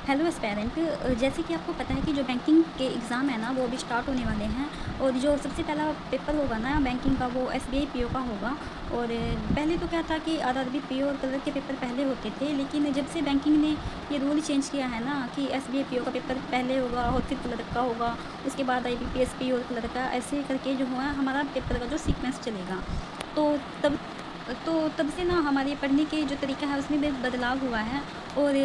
Hello aspirant. जैसे कि आपको पता है कि जो बैंकिंग के एग्ज़ाम है ना वो अभी स्टार्ट होने वाले हैं। और जो सबसे पहला पेपर होगा ना बैंकिंग का वो एसबीआई पीओ का होगा। और पहले तो क्या था कि आरआरबी पीओ और कलर के पेपर पहले होते थे, लेकिन जब से बैंकिंग ने ये रूल चेंज किया है ना कि एसबीआई पीओ का पेपर पहले होगा और फिर कलर का होगा, उसके बाद आईबीपीएस पीओ और कलर का, ऐसे करके जो हुआ हमारा पेपर का जो सीक्वेंस चलेगा। तो तब तब से ना हमारे पढ़ने के जो तरीका है उसमें भी बदलाव हुआ है। और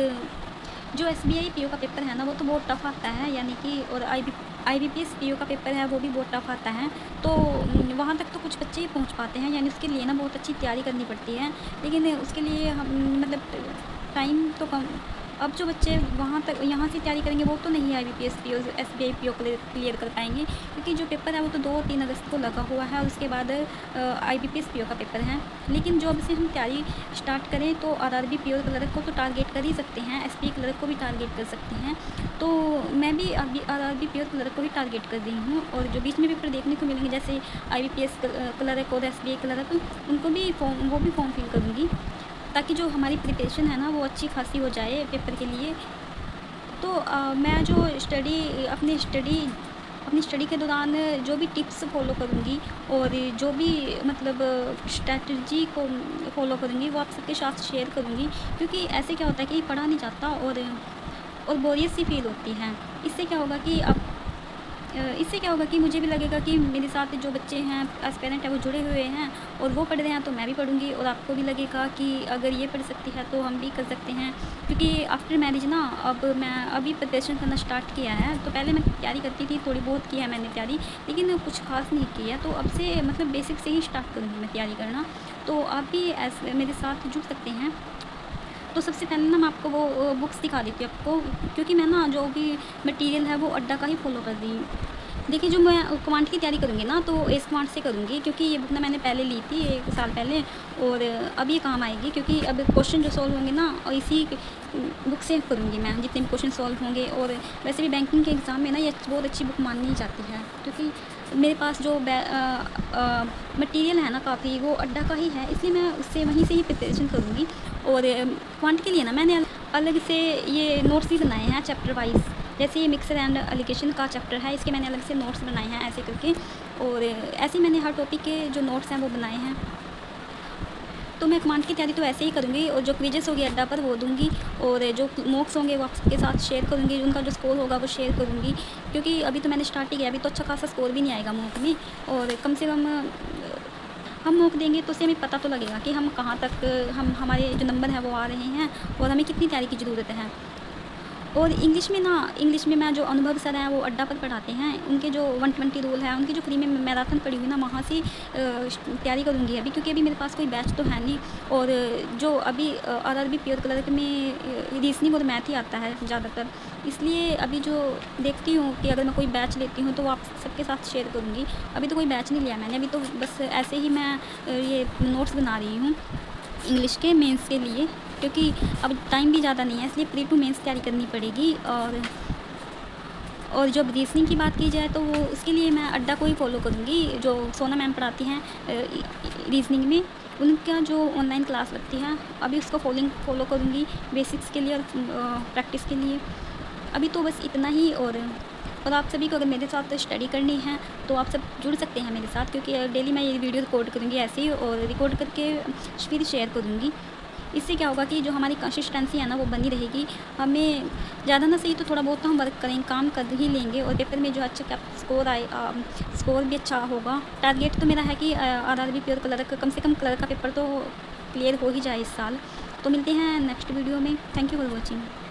जो एसबीआई पीओ का पेपर है ना वो तो बहुत टफ आता है, यानी कि और आईबीपीएस पीओ का पेपर है वो भी बहुत टफ आता है। तो वहाँ तक तो कुछ बच्चे ही पहुँच पाते हैं, यानी उसके लिए ना बहुत अच्छी तैयारी करनी पड़ती है। लेकिन उसके लिए हम मतलब टाइम तो कम। अब जो बच्चे वहाँ तक यहाँ से तैयारी करेंगे वो तो नहीं IBPS PO SBI PO clear कर पाएंगे, क्योंकि जो पेपर है वो तो 2-3 अगस्त को लगा हुआ है और उसके बाद आईबीपीएस पीओ का पेपर है। लेकिन जो अब से हम तैयारी स्टार्ट करें तो आरआरबी पीओ क्लर्क को तो टारगेट कर ही सकते हैं, एसपीआई क्लर्क को भी टारगेट कर सकते हैं। तो मैं भी अभी आरआरबी पीओ क्लर्क को ही टारगेट कर रही हूँ। और जो बीच में पेपर देखने को मिलेंगे जैसे आईबीपीएस क्लर्क और एसबीआई क्लर्क, उनको भी वो भी फॉर्म फिल करूँगी, ताकि जो हमारी प्रिपरेशन है ना वो अच्छी खासी हो जाए पेपर के लिए। तो मैं जो अपनी स्टडी के दौरान जो भी टिप्स फॉलो करूँगी और जो भी मतलब स्ट्रैटेजी को फॉलो करूँगी वो आप सबके साथ शेयर करूँगी, क्योंकि ऐसे क्या होता है कि पढ़ा नहीं जाता और बोरियत सी फील होती है। इससे क्या होगा कि अब इससे क्या होगा कि मुझे भी लगेगा कि मेरे साथ जो बच्चे हैं एस्पेरेंट हैं वो जुड़े हुए हैं और वो पढ़ रहे हैं तो मैं भी पढ़ूँगी, और आपको भी लगेगा कि अगर ये पढ़ सकती है तो हम भी कर सकते हैं। क्योंकि आफ्टर मैरिज ना अब मैं अभी प्रिपरेशन करना स्टार्ट किया है। तो पहले मैं तैयारी करती थी, थोड़ी बहुत की है मैंने तैयारी, लेकिन कुछ खास नहीं की है। तो अब से मतलब बेसिक से ही स्टार्ट करूँगी मैं तैयारी करना। तो आप भी ऐसे मेरे साथ जुड़ सकते हैं। तो सबसे पहले ना मैं आपको वो बुक्स दिखा देती हूँ आपको, क्योंकि मैं ना जो भी मटेरियल है वो अड्डा का ही फॉलो कर रही हूँ। देखिए, जो मैं कमांड की तैयारी करूँगी ना तो एस कमांड से करूँगी, क्योंकि ये बुक ना मैंने पहले ली थी 1 साल पहले। और अब ये काम आएगी, क्योंकि अब क्वेश्चन जो सॉल्व होंगे ना और इसी बुक से करूँगी मैं, जितने भी क्वेश्चन सॉल्व होंगे। और वैसे भी बैंकिंग के एग्ज़ाम में ना ये बहुत अच्छी बुक मानी जाती है, क्योंकि मेरे पास जो मटेरियल है ना काफ़ी वो अड्डा का ही है, इसलिए मैं उससे वहीं से ही प्रिपरेशन करूँगी। और क्वांट के लिए ना मैंने अलग से ये नोट्स भी बनाए हैं चैप्टर वाइज़। जैसे ये मिक्सर एंड एलिगेशन का चैप्टर है, इसके मैंने अलग से नोट्स बनाए हैं ऐसे करके। और ऐसे मैंने हर टॉपिक के जो नोट्स हैं वो बनाए हैं। तो मैं कमांड की तैयारी तो ऐसे ही करूँगी, और जो क्विजेस होगी अड्डा पर वो दूँगी, और जो मॉक्स होंगे वो आपके साथ शेयर करूँगी, उनका जो स्कोर होगा वो शेयर करूँगी। क्योंकि अभी तो मैंने स्टार्ट ही किया, अभी तो अच्छा खासा स्कोर भी नहीं आएगा मॉक में। और कम से कम हम मॉक देंगे तो उससे हमें पता तो लगेगा कि हम कहाँ तक हम हमारे जो नंबर हैं वो आ रहे हैं और हमें कितनी तैयारी की ज़रूरत है। और इंग्लिश में मैं जो अनुभव सर हैं वो अड्डा पर पढ़ाते हैं, उनके जो 120 रूल है, उनकी जो फ्री में मैराथन पड़ी हुई ना वहाँ से तैयारी करूँगी अभी, क्योंकि अभी मेरे पास कोई बैच तो है नहीं। और जो अभी आरआरबी प्योर क्लर्क में रीजनिंग और मैथ ही आता है ज़्यादातर, इसलिए अभी जो देखती हूँ कि अगर मैं कोई बैच लेती हूँ तो वो आप सबके साथ शेयर करूँगी। अभी तो कोई बैच नहीं लिया मैंने, अभी तो बस ऐसे ही मैं ये नोट्स बना रही हूँ इंग्लिश के मेंस के लिए, क्योंकि अब टाइम भी ज़्यादा नहीं है, इसलिए प्री टू मेंस तैयारी करनी पड़ेगी। और जब रीजनिंग की बात की जाए तो वो उसके लिए मैं अड्डा को ही फॉलो करूँगी, जो सोना मैम पढ़ाती हैं रीजनिंग में, उनका जो ऑनलाइन क्लास लगती है अभी उसको फॉलो करूँगी बेसिक्स के लिए और प्रैक्टिस के लिए। अभी तो बस इतना ही। और आप सभी को अगर मेरे साथ स्टडी करनी है तो आप सब जुड़ सकते हैं मेरे साथ, क्योंकि डेली मैं ये वीडियो रिकॉर्ड करूँगी ऐसे ही, और रिकॉर्ड करके फिर शेयर करूँगी। इससे क्या होगा कि जो हमारी कंसिस्टेंसी है ना वो बनी रहेगी। हमें ज़्यादा ना सही तो थोड़ा बहुत तो हम वर्क करेंगे, काम कर ही लेंगे, और पेपर में जो अच्छा स्कोर आए स्कोर भी अच्छा होगा। टारगेट तो मेरा है कि आरआरबी प्योर क्लर्क कम से कम क्लर्क का पेपर तो क्लियर हो ही जाए इस साल। तो मिलते हैं नेक्स्ट वीडियो में। Thank you for watching.